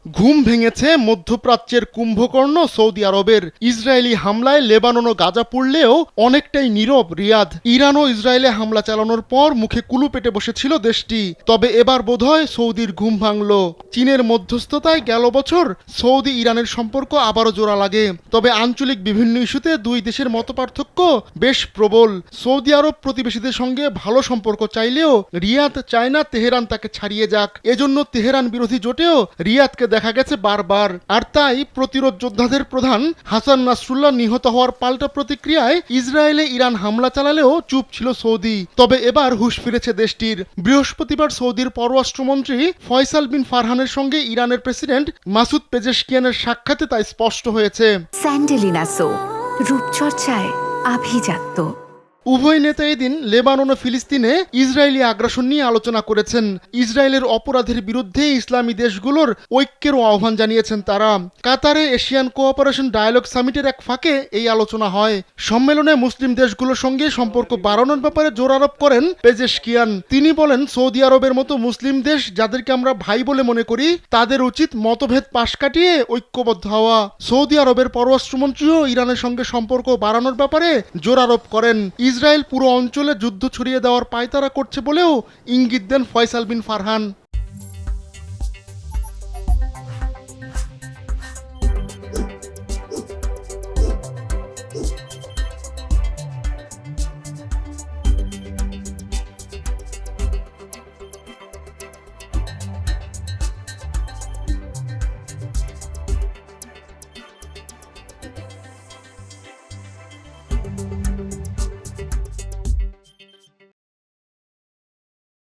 ঘুম ভেঙেছে মধ্যপ্রাচ্যের কুম্ভকর্ণ সৌদি আরবের। ইসরায়েলি হামলায় লেবানন ও গাজা পড়লেও অনেকটাই নীরব রিয়াদ। ইরান ও ইসরায়েলে হামলা চালানোর পর মুখে কুলু পেটে বসেছিল দেশটি, তবে এবার বোধহয় সৌদির ঘুম ভাঙল। চীনের মধ্যস্থতায় গেল বছর সৌদি ইরানের সম্পর্ক আবারও জোড়া লাগে, তবে আঞ্চলিক বিভিন্ন ইস্যুতে দুই দেশের মতপার্থক্য বেশ প্রবল। সৌদি আরব প্রতিবেশীদের সঙ্গে ভালো সম্পর্ক চাইলেও রিয়াদ চায় না তেহরান তাকে ছাড়িয়ে যাক। এজন্য তেহরান বিরোধী জোটেও রিয়াদকে দেখা গেছে বারবার। আর তাই প্রতিরোধ যোদ্ধাদের প্রধান হাসান নাসরুল্লাহ নিহত হওয়ার পাল্টা প্রতিক্রিয়ায় ইসরায়েলে ইরান হামলা চালালেও চুপ ছিল সৌদি। তবে এবার হুঁশ ফিরেছে দেশটির। বৃহস্পতিবার সৌদির পররাষ্ট্রমন্ত্রী ফয়সাল বিন ফারহানের সঙ্গে ইরানের প্রেসিডেন্ট মাসুদ পেজেশকিয়ানের সাক্ষাতে তাই স্পষ্ট হয়েছে। স্যান্ডেলিনা সো, রূপচর্চায় আভিজাত্য। উভয় নেতা এদিন লেবানন ও ফিলিস্তিনে ইসরায়েলি আগ্রাসন নিয়ে আলোচনা করেছেন। ইসরায়েলের অপরাধের বিরুদ্ধে ইসলামী দেশগুলোর ঐক্যেরও আহ্বান জানিয়েছেন তারা। কাতারে এশিয়ান কোঅপারেশন ডায়ালগ সামিটের এক ফাঁকে এই আলোচনা হয়। সম্মেলনে মুসলিম দেশগুলোর সঙ্গে সম্পর্ক বাড়ানোর ব্যাপারে জোর আরোপ করেন পেজেশকিয়ান। তিনি বলেন, সৌদি আরবের মতো মুসলিম দেশ যাদেরকে আমরা ভাই বলে মনে করি, তাদের উচিত মতভেদ পাশ কাটিয়ে ঐক্যবদ্ধ হওয়া। সৌদি আরবের পররাষ্ট্রমন্ত্রীও ইরানের সঙ্গে সম্পর্ক বাড়ানোর ব্যাপারে জোর আরোপ করেন। ইসরায়েল পুরো অঞ্চলে যুদ্ধ ছড়িয়ে দেওয়ার পায়তারা করছে বলেও ইঙ্গিত দেন ফয়সাল বিন ফারহান।